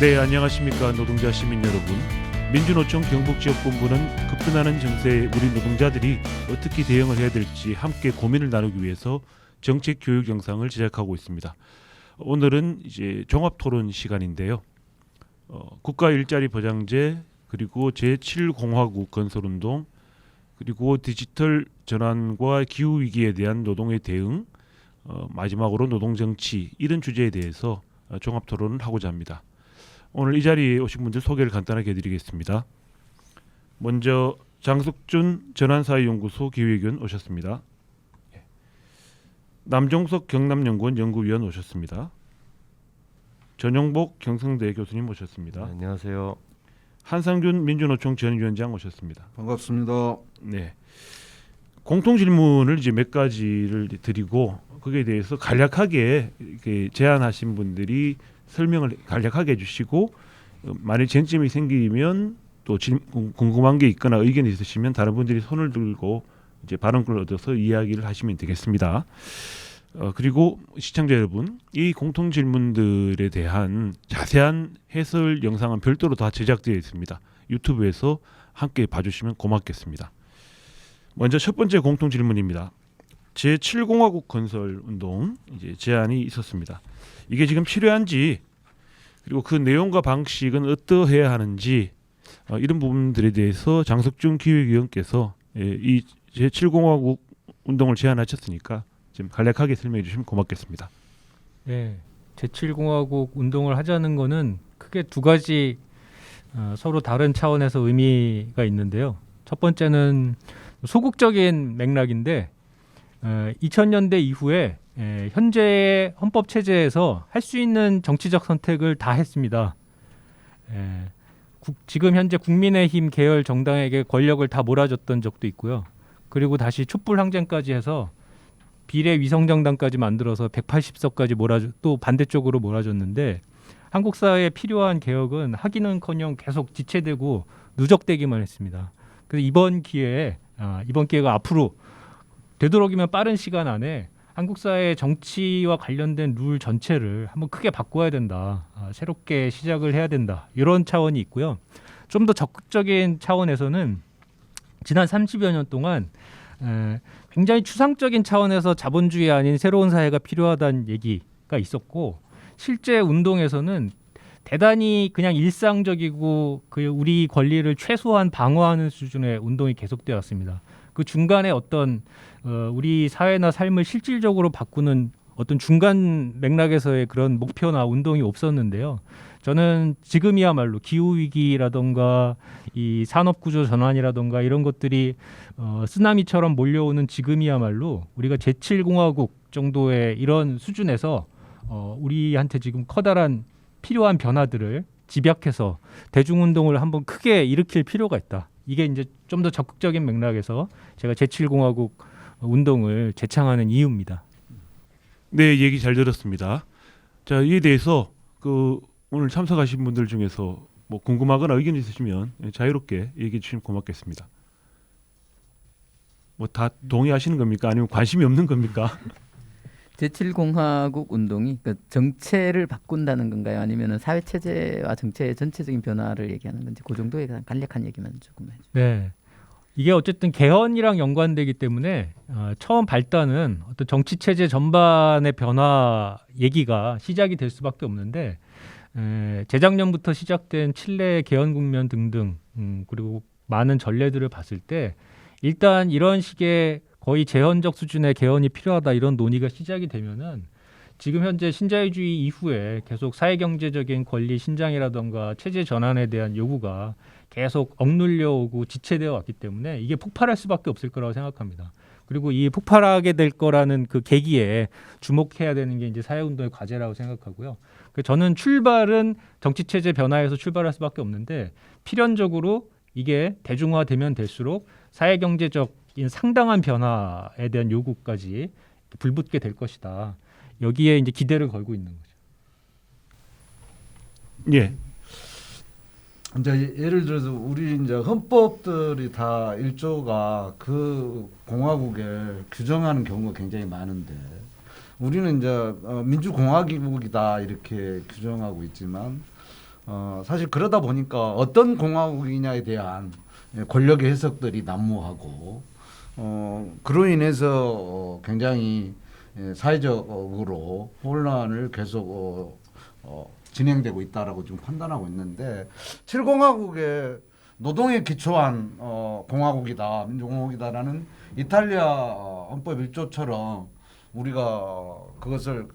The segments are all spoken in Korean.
네, 안녕하십니까 노동자 시민 여러분. 민주노총 경북지역본부는 급변하는 정세에 우리 노동자들이 어떻게 대응을 해야 될지 함께 고민을 나누기 위해서 정책 교육 영상을 제작하고 있습니다. 오늘은 이제 종합토론 시간인데요. 국가 일자리 보장제, 그리고 제7공화국 건설운동, 그리고 디지털 전환과 기후 위기에 대한 노동의 대응, 마지막으로 노동정치, 이런 주제에 대해서 종합토론을 하고자 합니다. 오늘 이 자리에 오신 분들 소개를 간단하게 해드리겠습니다. 먼저 장석준 전환사회연구소 기획위원 오셨습니다. 남종석 경남연구원 연구위원 오셨습니다. 전용복 경성대 교수님 오셨습니다. 네, 안녕하세요. 한상준 민주노총 전 위원장 오셨습니다. 반갑습니다. 네, 공통 질문을 이제 몇 가지를 드리고 거기에 대해서 간략하게 이렇게 제안하신 분들이 설명을 간략하게 해주시고, 만약 쟁점이 생기면 또 궁금한 게 있거나 의견이 있으시면 다른 분들이 손을 들고 이제 발언권을 얻어서 이야기를 하시면 되겠습니다. 그리고 시청자 여러분, 이 공통 질문들에 대한 자세한 해설 영상은 별도로 다 제작되어 있습니다. 유튜브에서 함께 봐주시면 고맙겠습니다. 먼저 첫 번째 공통 질문입니다. 제7공화국 건설 운동 이제 제안이 있었습니다. 이게 지금 필요한지, 그리고 그 내용과 방식은 어떠해야 하는지, 이런 부분들에 대해서 장석준 기획위원께서 이 제7공화국 운동을 제안하셨으니까 좀 간략하게 설명해 주시면 고맙겠습니다. 네, 제7공화국 운동을 하자는 거는 크게 두 가지 서로 다른 차원에서 의미가 있는데요. 첫 번째는 소극적인 맥락인데 2000년대 이후에 현재의 헌법 체제에서 할 수 있는 정치적 선택을 다 했습니다. 지금 현재 국민의힘 계열 정당에게 권력을 다 몰아줬던 적도 있고요. 그리고 다시 촛불 항쟁까지 해서 비례 위성정당까지 만들어서 180석까지 또 반대쪽으로 몰아줬는데, 한국 사회에 필요한 개혁은 하기는커녕 계속 지체되고 누적되기만 했습니다. 그래서 이번 기회가 앞으로 되도록이면 빠른 시간 안에 한국 사회의 정치와 관련된 룰 전체를 한번 크게 바꿔야 된다. 새롭게 시작을 해야 된다. 이런 차원이 있고요. 좀 더 적극적인 차원에서는 지난 30여 년 동안 굉장히 추상적인 차원에서 자본주의 아닌 새로운 사회가 필요하다는 얘기가 있었고, 실제 운동에서는 대단히 그냥 일상적이고 우리 권리를 최소한 방어하는 수준의 운동이 계속되어 왔습니다. 그 중간에 어떤 우리 사회나 삶을 실질적으로 바꾸는 어떤 중간 맥락에서의 그런 목표나 운동이 없었는데요. 저는 지금이야말로 기후 위기라던가 이 산업 구조 전환이라던가 이런 것들이 쓰나미처럼 몰려오는 지금이야말로 우리가 제7공화국 정도의 이런 수준에서 우리한테 지금 커다란 필요한 변화들을 집약해서 대중운동을 한번 크게 일으킬 필요가 있다. 이게 이제 좀 더 적극적인 맥락에서 제가 제7공화국 운동을 제창하는 이유입니다. 네, 얘기 잘 들었습니다. 자, 이에 대해서 오늘 참석하신 분들 중에서 뭐 궁금하거나 의견 있으시면 자유롭게 얘기해 주시면 고맙겠습니다. 뭐 다 동의하시는 겁니까? 아니면 관심이 없는 겁니까? 제7공화국 운동이 정체를 바꾼다는 건가요? 아니면 사회 체제와 정체의 전체적인 변화를 얘기하는 건지, 그 정도의 간략한 얘기만 조금 해주세요. 네, 이게 어쨌든 개헌이랑 연관되기 때문에 처음 발단은 어떤 정치 체제 전반의 변화 얘기가 시작이 될 수밖에 없는데, 재작년부터 시작된 칠레 개헌 국면 등등, 그리고 많은 전례들을 봤을 때 일단 이런 식의 거의 제헌적 수준의 개헌이 필요하다, 이런 논의가 시작이 되면은 지금 현재 신자유주의 이후에 계속 사회경제적인 권리 신장이라던가 체제 전환에 대한 요구가 계속 억눌려 오고 지체되어 왔기 때문에 이게 폭발할 수밖에 없을 거라고 생각합니다. 그리고 이 폭발하게 될 거라는 그 계기에 주목해야 되는 게 이제 사회운동의 과제라고 생각하고요. 저는 출발은 정치체제 변화에서 출발할 수밖에 없는데, 필연적으로 이게 대중화되면 될수록 사회경제적인 상당한 변화에 대한 요구까지 불붙게 될 것이다. 여기에 이제 기대를 걸고 있는 거죠. 예. 이제 예를 들어서 우리 이제 헌법들이 다 일조가 그 공화국을 규정하는 경우가 굉장히 많은데, 우리는 이제 민주공화국이다 이렇게 규정하고 있지만 사실 그러다 보니까 어떤 공화국이냐에 대한 권력의 해석들이 난무하고 그로 인해서 굉장히 사회적으로 혼란을 계속 진행되고 있다라고 지금 판단하고 있는데 7공화국의 노동에 기초한 공화국이다, 민주공화국이다라는 이탈리아 헌법 1조처럼 우리가 그것을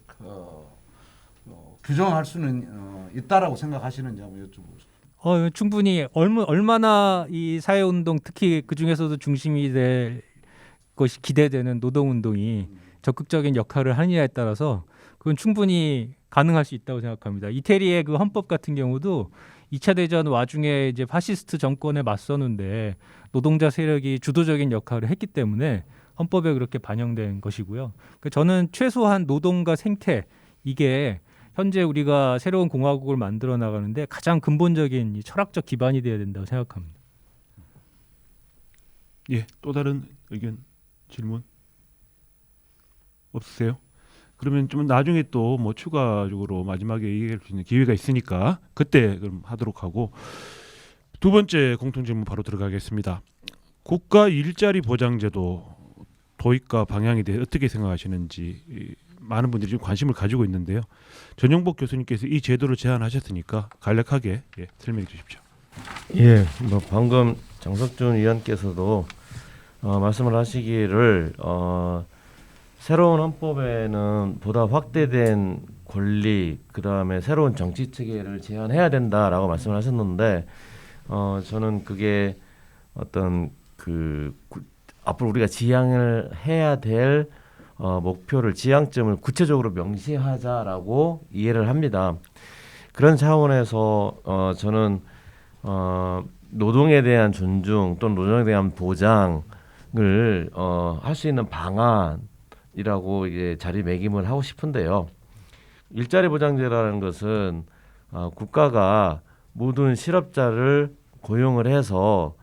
규정할 수는 있다라고 생각하시는지 한번 여쭤보겠습니다. 충분히 얼마나 이 사회운동 특히 그 중에서도 중심이 될 것이 기대되는 노동운동이 적극적인 역할을 하느냐에 따라서 그건 충분히 가능할 수 있다고 생각합니다. 이태리의 그 헌법 같은 경우도 2차 대전 와중에 이제 파시스트 정권에 맞서는데 노동자 세력이 주도적인 역할을 했기 때문에 헌법에 그렇게 반영된 것이고요. 그러니까 저는 최소한 노동과 생태 이게 현재 우리가 새로운 공화국을 만들어 나가는데 가장 근본적인 이 철학적 기반이 되어야 된다고 생각합니다. 예, 또 다른 의견 질문 없으세요? 그러면 좀 나중에 또 뭐 추가적으로 마지막에 얘기할 수 있는 기회가 있으니까 그때 그럼 하도록 하고 두 번째 공통 질문 바로 들어가겠습니다. 국가 일자리 보장제도 도입과 방향에 대해 어떻게 생각하시는지 많은 분들이 지금 관심을 가지고 있는데요. 전용복 교수님께서 이 제도를 제안하셨으니까 간략하게 설명해 주십시오. 예, 뭐 방금 장석준 의원께서도 말씀을 하시기를 새로운 헌법에는 보다 확대된 권리, 그 다음에 새로운 정치 체계를 제안해야 된다라고 말씀을 하셨는데, 저는 그게 어떤 앞으로 우리가 지향을 해야 될 목표를 지향점을 구체적으로 명시하자라고 이해를 합니다. 그런 차원에서 저는 노동에 대한 존중 또는 노동에 대한 보장을 할 수 있는 방안이라고 이제 자리매김을 하고 싶은데요. 일자리 보장제라는 것은 국가가 모든 실업자를 고용을 해서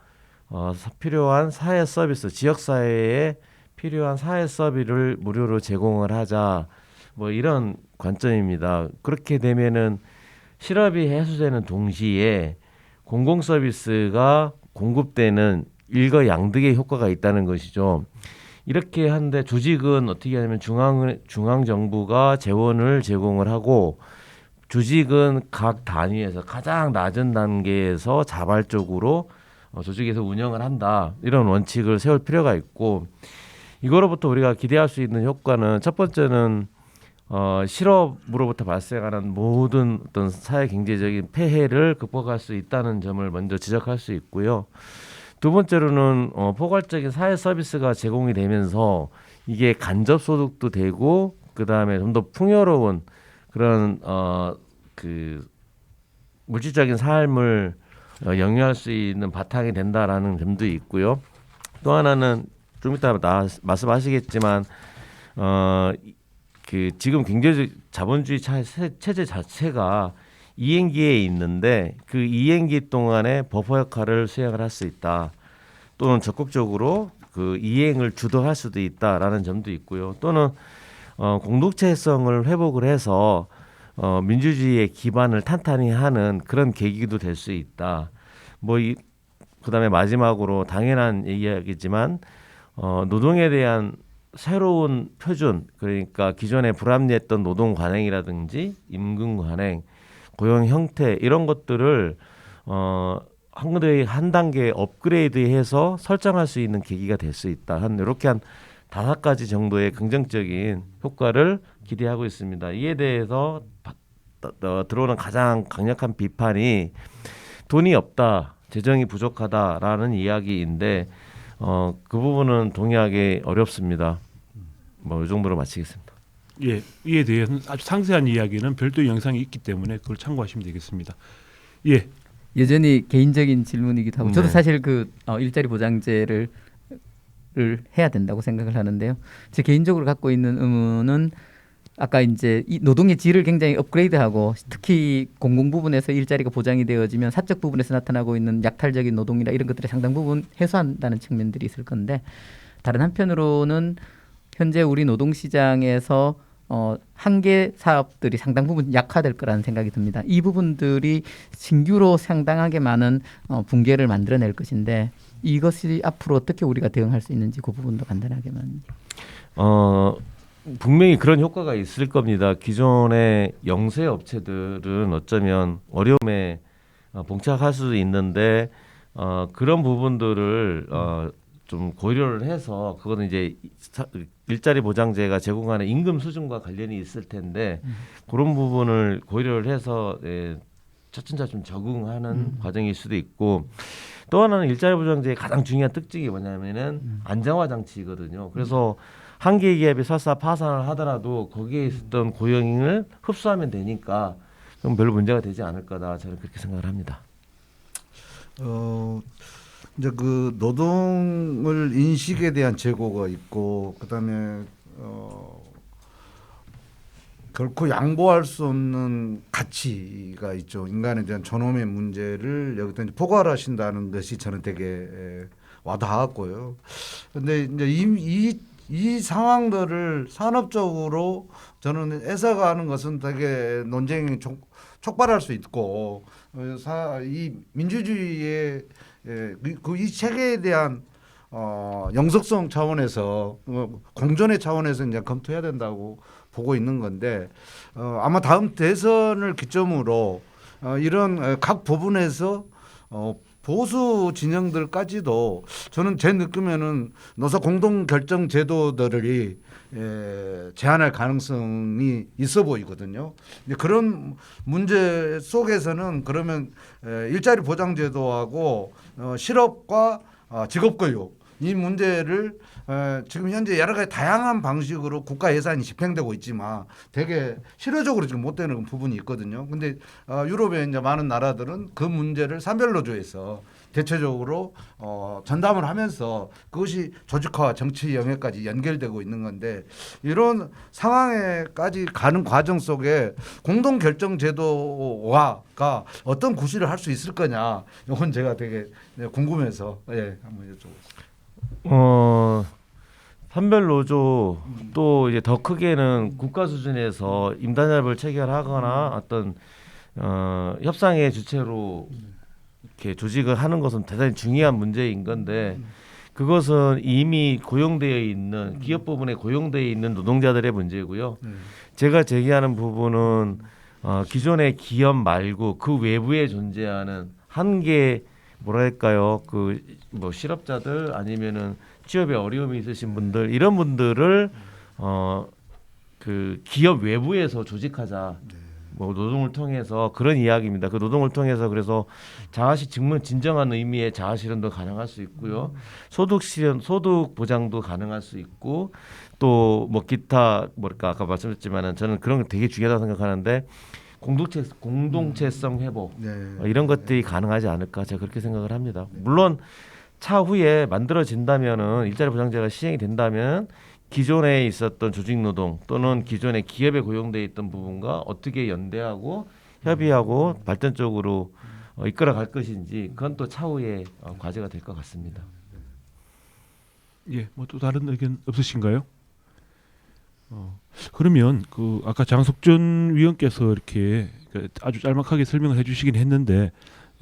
필요한 사회 서비스, 지역 사회에 필요한 사회 서비스를 무료로 제공을 하자, 뭐 이런 관점입니다. 그렇게 되면은 실업이 해소되는 동시에 공공 서비스가 공급되는 일거양득의 효과가 있다는 것이죠. 이렇게 하는데 조직은 어떻게 하냐면 중앙 정부가 재원을 제공을 하고 조직은 각 단위에서 가장 낮은 단계에서 자발적으로 조직에서 운영을 한다. 이런 원칙을 세울 필요가 있고, 이거로부터 우리가 기대할 수 있는 효과는 첫 번째는 실업으로부터 발생하는 모든 어떤 사회 경제적인 폐해를 극복할 수 있다는 점을 먼저 지적할 수 있고요. 두 번째로는 포괄적인 사회 서비스가 제공이 되면서 이게 간접 소득도 되고, 그 다음에 좀 더 풍요로운 그런 물질적인 삶을 영위할 수 있는 바탕이 된다라는 점도 있고요. 또 하나는 좀 이따 말씀하시겠지만 지금 경제적 자본주의 체제 자체가 이행기에 있는데 그 이행기 동안에 버퍼 역할을 수행을 할 수 있다. 또는 적극적으로 그 이행을 주도할 수도 있다라는 점도 있고요. 또는 공동체성을 회복을 해서 민주주의의 기반을 탄탄히 하는 그런 계기도 될 수 있다. 그다음에 마지막으로 당연한 이야기지만 노동에 대한 새로운 표준, 그러니까 기존에 불합리했던 노동 관행이라든지 임금 관행, 고용 형태 이런 것들을 한 단계 업그레이드해서 설정할 수 있는 계기가 될 수 있다. 이렇게 한 5가지 정도의 긍정적인 효과를 기대하고 있습니다. 이에 대해서 들어오는 가장 강력한 비판이 돈이 없다, 재정이 부족하다라는 이야기인데 그 부분은 동의하기 어렵습니다. 이 정도로 마치겠습니다. 예, 이에 대해서는 아주 상세한 이야기는 별도의 영상이 있기 때문에 그걸 참고하시면 되겠습니다. 예. 여전히 개인적인 질문이기도 하고 저도 네. 사실 일자리 보장제를 해야 된다고 생각을 하는데요. 제 개인적으로 갖고 있는 의문은 아까 이제 이 노동의 질을 굉장히 업그레이드하고 특히 공공 부분에서 일자리가 보장이 되어지면 사적 부분에서 나타나고 있는 약탈적인 노동이나 이런 것들의 상당 부분 해소한다는 측면들이 있을 건데, 다른 한편으로는 현재 우리 노동시장에서 한계 사업들이 상당 부분 약화될 거라는 생각이 듭니다. 이 부분들이 신규로 상당하게 많은 붕괴를 만들어낼 것인데 이것이 앞으로 어떻게 우리가 대응할 수 있는지 그 부분도 간단하게만. 분명히 그런 효과가 있을 겁니다. 기존의 영세 업체들은 어쩌면 어려움에 봉착할 수도 있는데 그런 부분들을 좀 고려를 해서 그거는 이제 일자리 보장제가 제공하는 임금 수준과 관련이 있을 텐데 그런 부분을 고려를 해서 차츰차츰 적응하는 과정일 수도 있고 또 하나는 일자리 보장제의 가장 중요한 특징이 뭐냐면은 안정화 장치거든요. 그래서 한 개 기업이 설사 파산을 하더라도 거기에 있었던 고용을 흡수하면 되니까 그럼 별로 문제가 되지 않을 거다 저는 그렇게 생각을 합니다. 이제 그 노동을 인식에 대한 재고가 있고 그다음에 결코 양보할 수 없는 가치가 있죠. 인간에 대한 존엄의 문제를 여기다 이제 포괄하신다는 것이 저는 되게 와닿았고요. 근데 이제 이 상황들을 산업적으로 저는 해석하는 것은 되게 논쟁이 촉발할 수 있고 이 민주주의의 이 체계에 대한 영속성 차원에서 공존의 차원에서 이제 검토해야 된다고 보고 있는 건데 아마 다음 대선을 기점으로 이런 각 부분에서 보수 진영들까지도 저는 제 느낌에는 노사 공동 결정 제도들이 제한할 가능성이 있어 보이거든요. 그런 문제 속에서는 그러면 일자리 보장 제도하고 실업과 직업 교육 이 문제를 지금 현재 여러 가지 다양한 방식으로 국가 예산이 집행되고 있지만 되게 실효적으로 지금 못 되는 부분이 있거든요. 근데 유럽의 이제 많은 나라들은 그 문제를 산별노조에서 대체적으로 전담을 하면서 그것이 조직화와 정치 영역까지 연결되고 있는 건데 이런 상황에까지 가는 과정 속에 공동 결정 제도화가 어떤 구실을 할 수 있을 거냐 이건 제가 되게 궁금해서 한번 여쭤보겠습니다. 산별 노조 또 이제 더 크게는 국가 수준에서 임단협을 체결하거나 어떤 협상의 주체로 이렇게 조직을 하는 것은 대단히 중요한 문제인 건데 그것은 이미 고용되어 있는 기업 부분에 고용되어 있는 노동자들의 문제고요. 제가 제기하는 부분은 기존의 기업 말고 그 외부에 존재하는 한계 뭐랄까요 그 뭐 실업자들 아니면은 취업에 어려움이 있으신 분들 이런 분들을 그 기업 외부에서 조직하자 뭐 노동을 통해서 그런 이야기입니다. 그 노동을 통해서 그래서 자아실 증명 진정한 의미의 자아실현도 가능할 수 있고요. 소득 실현 소득 보장도 가능할 수 있고 또 뭐 기타 뭐랄까 아까 말씀드렸지만은 저는 그런 게 되게 중요하다고 생각하는데 공동체성 회복 이런 것들이 가능하지 않을까 제가 그렇게 생각을 합니다. 물론 차후에 만들어진다면은 일자리 보장제가 시행이 된다면 기존에 있었던 조직 노동 또는 기존의 기업에 고용돼 있던 부분과 어떻게 연대하고 협의하고 발전적으로 이끌어갈 것인지 그건 또 차후에 과제가 될 것 같습니다. 예, 뭐 또 다른 의견 없으신가요? 그러면 그 아까 장석준 위원께서 이렇게 아주 짤막하게 설명을 해주시긴 했는데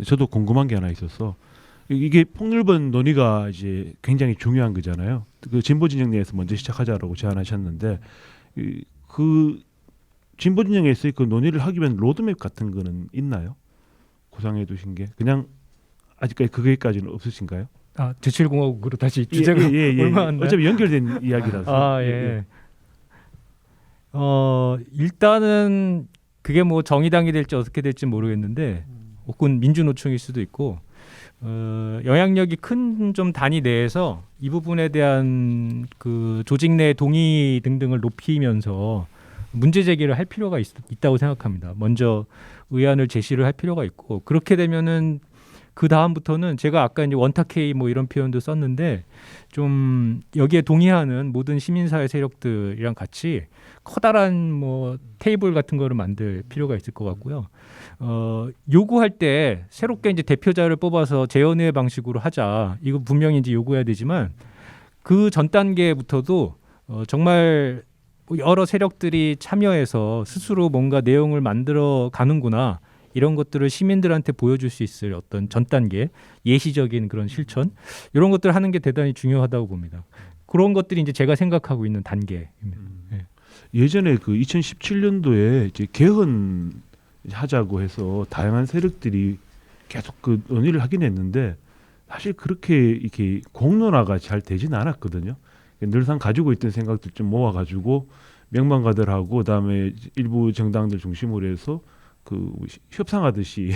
저도 궁금한 게 하나 있어서 이게 폭넓은 논의가 이제 굉장히 중요한 거잖아요. 그 진보 진영 내에서 먼저 시작하자라고 제안하셨는데 그 진보 진영에서 그 논의를 하기 위한 로드맵 같은 거는 있나요? 구상해 두신 게 그냥 아직까지 그게까지는 없으신가요? 제7공화국으로 다시 주제가 얼마 안 나요? 어차피 연결된 이야기라서. 예. 일단은 그게 뭐 정의당이 될지 어떻게 될지 모르겠는데 혹은 민주노총일 수도 있고 영향력이 큰 좀 단위 내에서 이 부분에 대한 그 조직 내 동의 등등을 높이면서 문제 제기를 할 필요가 있다고 생각합니다. 먼저 의안을 제시를 할 필요가 있고 그렇게 되면은 그 다음부터는 제가 아까 이제 원탁회의 뭐 이런 표현도 썼는데 좀 여기에 동의하는 모든 시민사회 세력들이랑 같이 커다란 뭐 테이블 같은 거를 만들 필요가 있을 것 같고요. 요구할 때 새롭게 이제 대표자를 뽑아서 재연회 방식으로 하자. 이거 분명히 이제 요구해야 되지만 그 전 단계부터도 정말 여러 세력들이 참여해서 스스로 뭔가 내용을 만들어 가는구나. 이런 것들을 시민들한테 보여줄 수 있을 어떤 전 단계, 예시적인 그런 실천 이런 것들을 하는 게 대단히 중요하다고 봅니다. 그런 것들이 이제 제가 생각하고 있는 단계입니다. 예. 예전에 그 2017년도에 이제 개헌 하자고 해서 다양한 세력들이 계속 그 논의를 하긴 했는데 사실 그렇게 이렇게 공론화가 잘 되지는 않았거든요. 늘상 가지고 있던 생각들 좀 모아가지고 명망가들하고 그다음에 일부 정당들 중심으로 해서 그 협상하듯이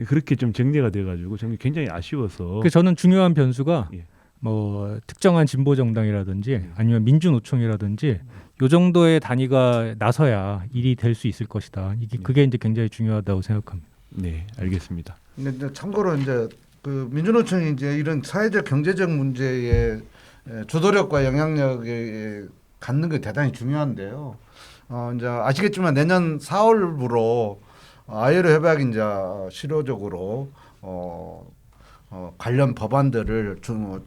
그렇게 좀 정리가 돼가지고 저는 굉장히 아쉬워서. 그 저는 중요한 변수가 예. 뭐 특정한 진보 정당이라든지 아니면 민주노총이라든지 요 정도의 단위가 나서야 일이 될 수 있을 것이다. 그게 이제 굉장히 중요하다고 생각합니다. 네, 알겠습니다. 근데 이제 참고로 이제 그 민주노총이 이제 이런 사회적 경제적 문제에 주도력과 영향력을 갖는 게 대단히 중요한데요. 이제 아시겠지만 내년 4월부로 ILO 협약이 이제 실효적으로 관련 법안들을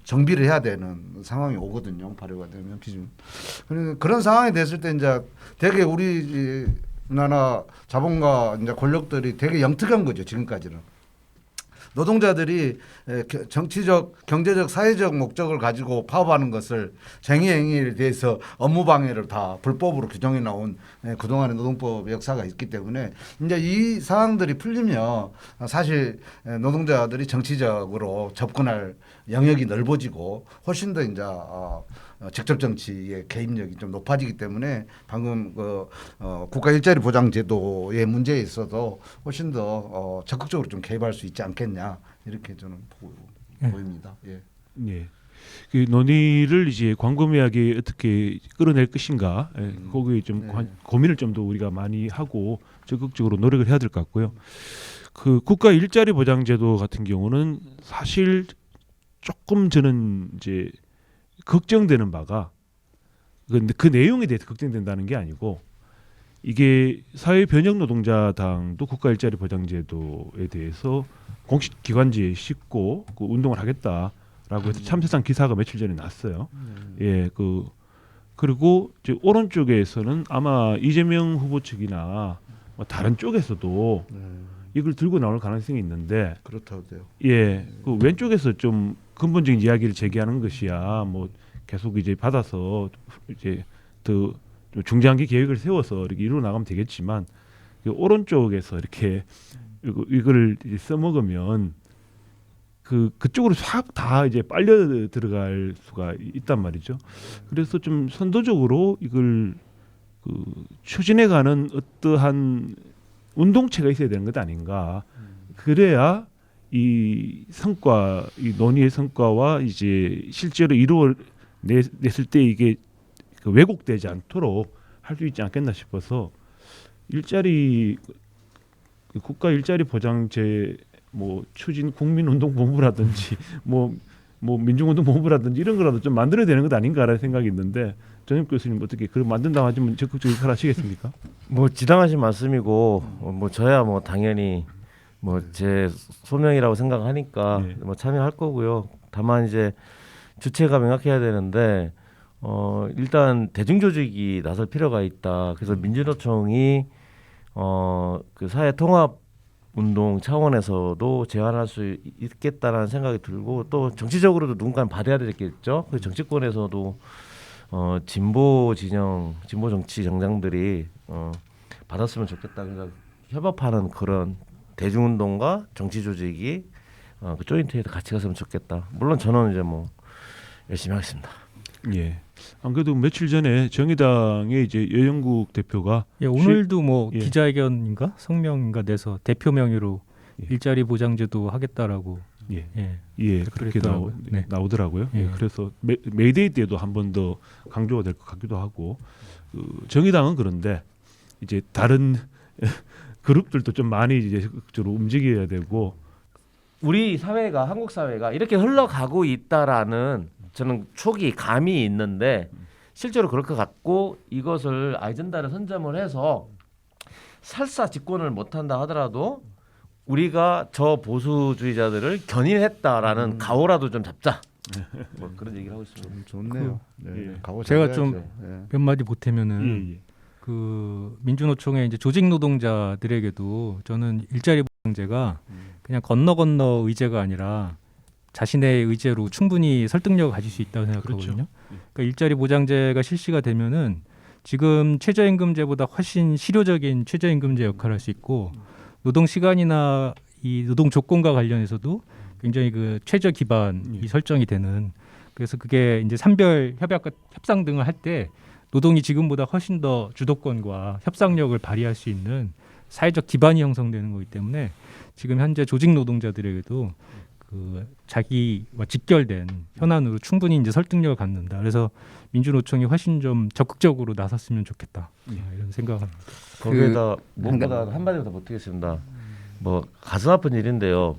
정비를 해야 되는 상황이 오거든요. 발효가 되면 기준. 그런 상황이 됐을 때 이제 되게 우리 나라 자본가 이제 권력들이 되게 영특한 거죠. 지금까지는. 노동자들이 정치적, 경제적, 사회적 목적을 가지고 파업하는 것을 쟁의 행위에 대해서 업무 방해를 다 불법으로 규정해 나온 그동안의 노동법 역사가 있기 때문에 이제 이 상황들이 풀리면 사실 노동자들이 정치적으로 접근할 영역이 넓어지고 훨씬 더 이제 직접 정치의 개입력이 좀 높아지기 때문에 방금 그 국가 일자리 보장 제도의 문제에 있어서 훨씬 더 적극적으로 좀 개입할 수 있지 않겠냐 이렇게 저는 보입니다. 예. 네. 그 논의를 이제 광범위하게 어떻게 끌어낼 것인가, 거기에 좀 고민을 좀 더 우리가 많이 하고 적극적으로 노력을 해야 될 것 같고요. 그 국가 일자리 보장 제도 같은 경우는 사실 조금 저는 이제 걱정되는 바가 그 내용에 대해서 걱정된다는 게 아니고 이게 사회변혁노동자당도 국가일자리보장제도에 대해서 공식 기관지에 싣고 그 운동을 하겠다라고 해서 참새상 기사가 며칠 전에 났어요. 예, 그리고 이제 오른쪽에서는 아마 이재명 후보 측이나 뭐 다른 쪽에서도 이걸 들고 나올 가능성이 있는데 그렇다고 돼요. 예, 그 왼쪽에서 좀 근본적인 이야기를 제기하는 것이야 뭐 계속 이제 받아서 이제 더 중장기 계획을 세워서 이렇게 이루어 나가면 되겠지만 오른쪽에서 이렇게 이걸 이제 써먹으면 그쪽으로 싹 다 이제 빨려 들어갈 수가 있단 말이죠. 그래서 좀 선도적으로 이걸 추진해가는 어떠한 운동체가 있어야 되는 것 아닌가. 그래야 이 성과, 이 논의의 성과와 이제 실제로 이루어냈을 때 이게 왜곡되지 않도록 할 수 있지 않겠나 싶어서 국가 일자리 보장제 뭐 추진 국민운동본부라든지 뭐 민중운동본부라든지 이런 거라도 좀 만들어야 되는 것 아닌가라는 생각이 있는데 전임 교수님 어떻게 그걸 만든다고 하시면 적극적으로 하시겠습니까? 뭐 지당하신 말씀이고 뭐 저야 뭐 당연히 뭐 제 소명이라고 생각하니까 네. 뭐 참여할 거고요. 다만 이제 주체가 명확해야 되는데 일단 대중조직이 나설 필요가 있다. 그래서 민주노총이 그 사회 통합 운동 차원에서도 제안할 수 있겠다라는 생각이 들고 또 정치적으로도 누군가는 받아야 되겠죠. 그 정치권에서도 진보 진영, 진보 정치 정당들이 받았으면 좋겠다. 그래서 협업하는 그런 대중운동과 정치 조직이 그 조인트에도 같이 갔으면 좋겠다. 물론 저는 이제 뭐 열심히 하겠습니다. 예. 안 그래도 며칠 전에 정의당의 이제 여영국 대표가 예, 오늘도 뭐 예. 기자회견인가 성명인가 내서 대표 명의로 예. 일자리 보장제도 하겠다라고 예. 예. 예, 그렇게 그랬더라고요. 네. 나오더라고요. 예. 예, 그래서 메이데이 때도 한 번 더 강조가 될 것 같기도 하고 정의당은 그런데 이제 다른 그룹들도 좀 많이 이제 적극적으로 움직여야 되고 우리 사회가 한국 사회가 이렇게 흘러가고 있다라는 저는 촉이 감이 있는데 실제로 그럴 것 같고 이것을 아젠다를 선점을 해서 설사 집권을 못한다 하더라도 우리가 저 보수주의자들을 견인했다라는 가오라도 좀 잡자. 뭐 그런 얘기를 하고 있습니다. 좋네요. 예. 제가 좀 몇 마디 보태면은 예, 예. 그 민주노총의 이제 조직 노동자들에게도 저는 일자리 보장제가 그냥 건너 의제가 아니라 자신의 의제로 충분히 설득력을 가질 수 있다고 생각하거든요. 그러니까 일자리 보장제가 실시가 되면은 지금 최저임금제보다 훨씬 실효적인 최저임금제 역할을 할 수 있고 노동 시간이나 이 노동 조건과 관련해서도 굉장히 그 최저 기반이 설정이 되는, 그래서 그게 이제 산별 협약과 협상 등을 할 때 노동이 지금보다 훨씬 더 주도권과 협상력을 발휘할 수 있는 사회적 기반이 형성되는 거기 때문에 지금 현재 조직 노동자들에게도 그 자기와 직결된 현안으로 충분히 이제 설득력을 갖는다. 그래서 민주노총이 훨씬 좀 적극적으로 나섰으면 좋겠다. 이런 생각합니다. 거기에다 무엇보다 한마디 더 못하겠습니다. 뭐 가슴 아픈 일인데요.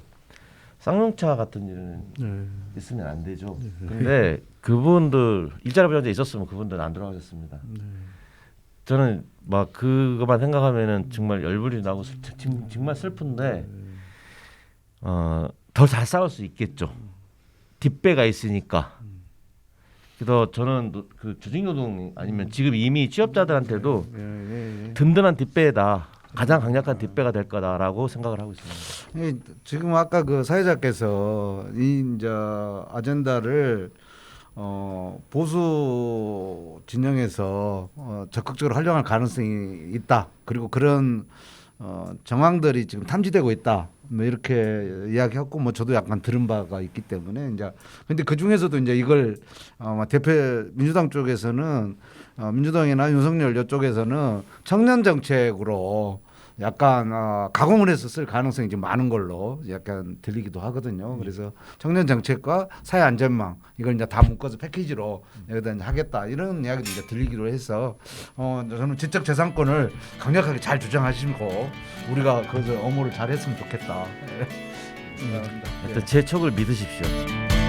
쌍용차 같은 일은 있으면 안 되죠. 근데 그분들 일자리 보장제 있었으면 그분들은 안 돌아가셨습니다. 저는 막 그것만 생각하면은 정말 열불이 나고 정말 슬픈데 더 잘 싸울 수 있겠죠. 뒷배가 있으니까. 그래서 저는 그 조직노동 아니면 지금 이미 취업자들한테도 든든한 뒷배다. 가장 강력한 뒷배가 될 거다라고 생각을 하고 있습니다. 지금 아까 그 사회자께서 이 이제 아젠다를 보수 진영에서 적극적으로 활용할 가능성이 있다. 그리고 그런 정황들이 지금 탐지되고 있다. 뭐 이렇게 이야기했고, 뭐 저도 약간 들은 바가 있기 때문에 이제 근데 그 중에서도 이제 이걸 대표 민주당 쪽에서는 민주당이나 윤석열 이쪽에서는 청년 정책으로 약간 가공을 해서 쓸 가능성이 좀 많은 걸로 약간 들리기도 하거든요. 그래서 청년 정책과 사회 안전망 이걸 이제 다 묶어서 패키지로 여기다 이제 하겠다 이런 이야기도 이제 들리기로 해서 저는 지적 재산권을 강력하게 잘 주장하시고 우리가 그 업무를 잘 했으면 좋겠다. 하여튼 제 촉을 믿으십시오.